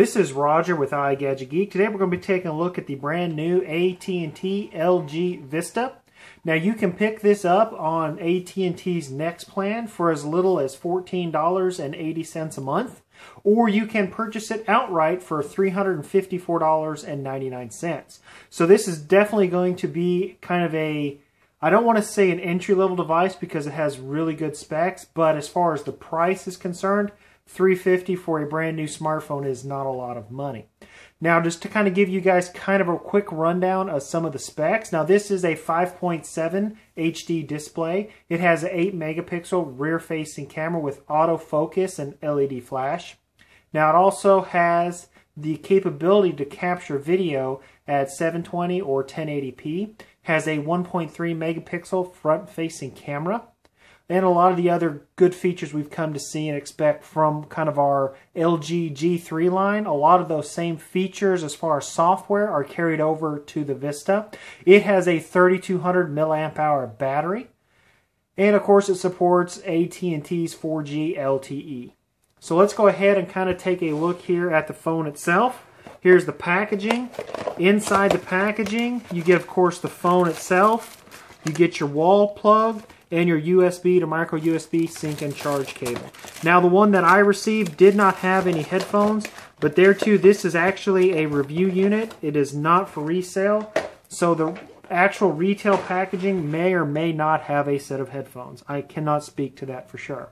This is Roger with iGadget Geek. Today we're going to be taking a look at the brand new AT&T LG Vista. Now you can pick this up on AT&T's Next plan for as little as $14.80 a month, or you can purchase it outright for $354.99. So this is definitely going to be kind of a, I don't want to say an entry-level device because it has really good specs, but as far as the price is concerned, $350 for a brand new smartphone is not a lot of money. Now, just to kind of give you guys kind of a quick rundown of some of the specs. Now, this is a 5.7 HD display. It has an 8 megapixel rear-facing camera with autofocus and LED flash. Now, it also has the capability to capture video at 720 or 1080p. Has a 1.3 megapixel front-facing camera. And a lot of the other good features we've come to see and expect from kind of our LG G3 line. A lot of those same features as far as software are carried over to the Vista. It has a 3200 milliamp hour battery. And of course it supports AT&T's 4G LTE. So let's go ahead and kind of take a look here at the phone itself. Here's the packaging. Inside the packaging you get of course the phone itself. You get your wall plug and your USB to micro USB sync and charge cable. Now the one that I received did not have any headphones, but there too this is actually a review unit. It is not for resale, so the actual retail packaging may or may not have a set of headphones. I cannot speak to that for sure.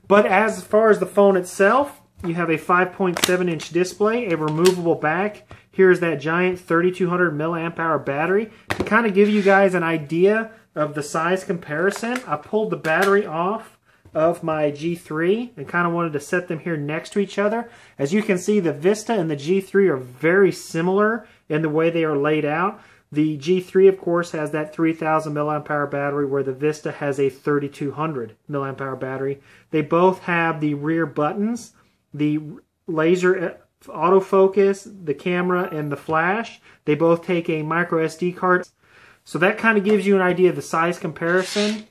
But as far as the phone itself, you have a 5.7 inch display, a removable back. Here's that giant 3200 milliamp hour battery. To kind of give you guys an idea of the size comparison, I pulled the battery off of my G3 and kind of wanted to set them here next to each other. As you can see, the Vista and the G3 are very similar in the way they are laid out. The G3 of course has that 3000 milliamp hour battery, where the Vista has a 3200 milliamp hour battery. They both have the rear buttons, the laser autofocus, the camera, and the flash. They both take a micro SD card. So that kind of gives you an idea of the size comparison.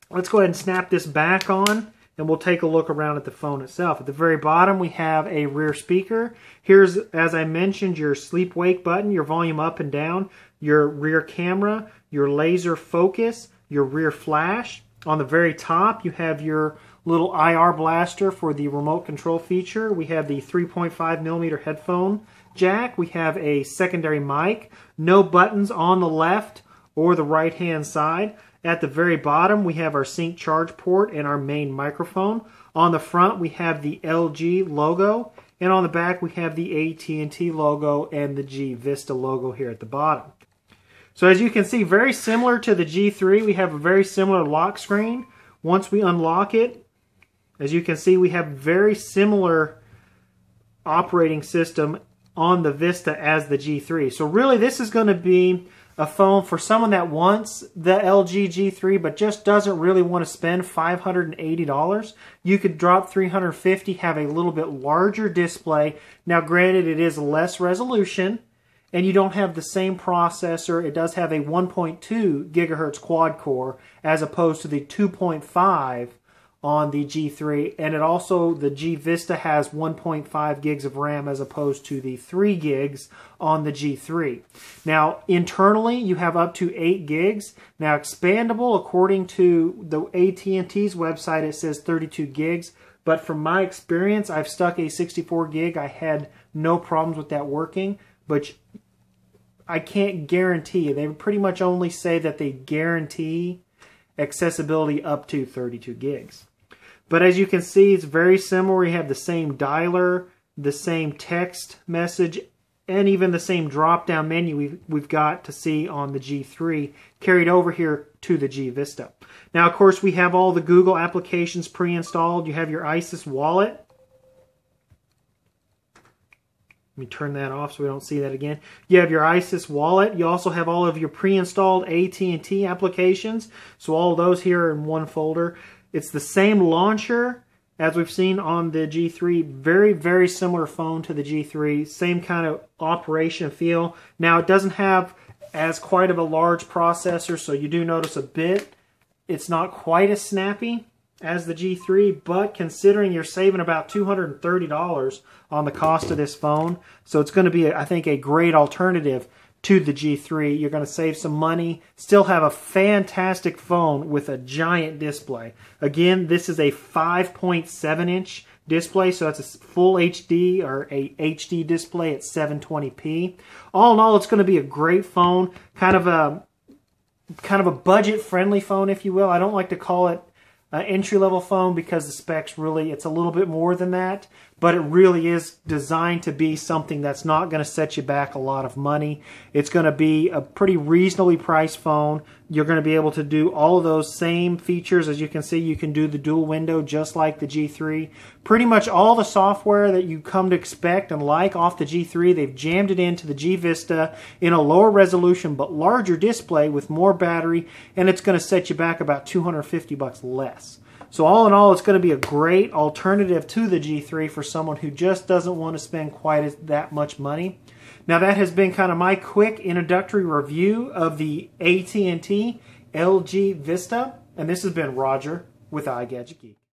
Let's go ahead and snap this back on and we'll take a look around at the phone itself. At the very bottom we have a rear speaker. Here's, as I mentioned, your sleep wake button, your volume up and down, your rear camera, your laser focus, your rear flash. On the very top you have your little IR blaster for the remote control feature. We have the 3.5 millimeter headphone jack. We have a secondary mic. No buttons on the left or the right hand side. At the very bottom we have our sync charge port and our main microphone. On the front we have the LG logo, and on the back we have the AT&T logo and the G Vista logo here at the bottom. So as you can see, very similar to the G3, we have a very similar lock screen. Once we unlock it, as you can see, we have very similar operating system on the Vista as the G3. So really this is going to be a phone for someone that wants the LG G3 but just doesn't really want to spend $580. You could drop $350, have a little bit larger display. Now granted, it is less resolution and you don't have the same processor. It does have a 1.2 gigahertz quad core as opposed to the 2.5 on the G3, and it also, the G Vista has 1.5 gigs of RAM as opposed to the 3 gigs on the G3. Now internally you have up to 8 gigs. Now expandable, according to the AT&T's website, it says 32 gigs, but from my experience I've stuck a 64 gig. I had no problems with that working, but I can't guarantee. They pretty much only say that they guarantee accessibility up to 32 gigs. But as you can see, it's very similar. You have the same dialer, the same text message, and even the same drop-down menu we've got to see on the G3 carried over here to the G Vista. Now, of course, we have all the Google applications pre-installed. You have your ISIS wallet. Let me turn that off so we don't see that again. You have your ISIS wallet. You also have all of your pre-installed AT&T applications. So all of those here are in one folder. It's the same launcher as we've seen on the G3. Very, very similar phone to the G3. Same kind of operation feel. Now it doesn't have as quite of a large processor, so you do notice a bit. It's not quite as snappy as the G3, but considering you're saving about $230 on the cost of this phone, so it's going to be, I think, a great alternative to the G3. You're going to save some money, still have a fantastic phone with a giant display. Again, this is a 5.7-inch display, so it's a full HD or a HD display at 720p. All in all, it's going to be a great phone, kind of a budget-friendly phone, if you will. I don't like to call it an entry-level phone because the specs really, it's a little bit more than that, but it really is designed to be something that's not going to set you back a lot of money. It's going to be a pretty reasonably priced phone. You're going to be able to do all of those same features. As you can see, you can do the dual window just like the G3. Pretty much all the software that you come to expect and like off the G3, they've jammed it into the G Vista in a lower resolution but larger display with more battery, and it's going to set you back about $250 less. So all in all, it's going to be a great alternative to the G3 for someone who just doesn't want to spend quite that much money. Now that has been kind of my quick introductory review of the AT&T LG Vista, and this has been Roger with iGadget Geek.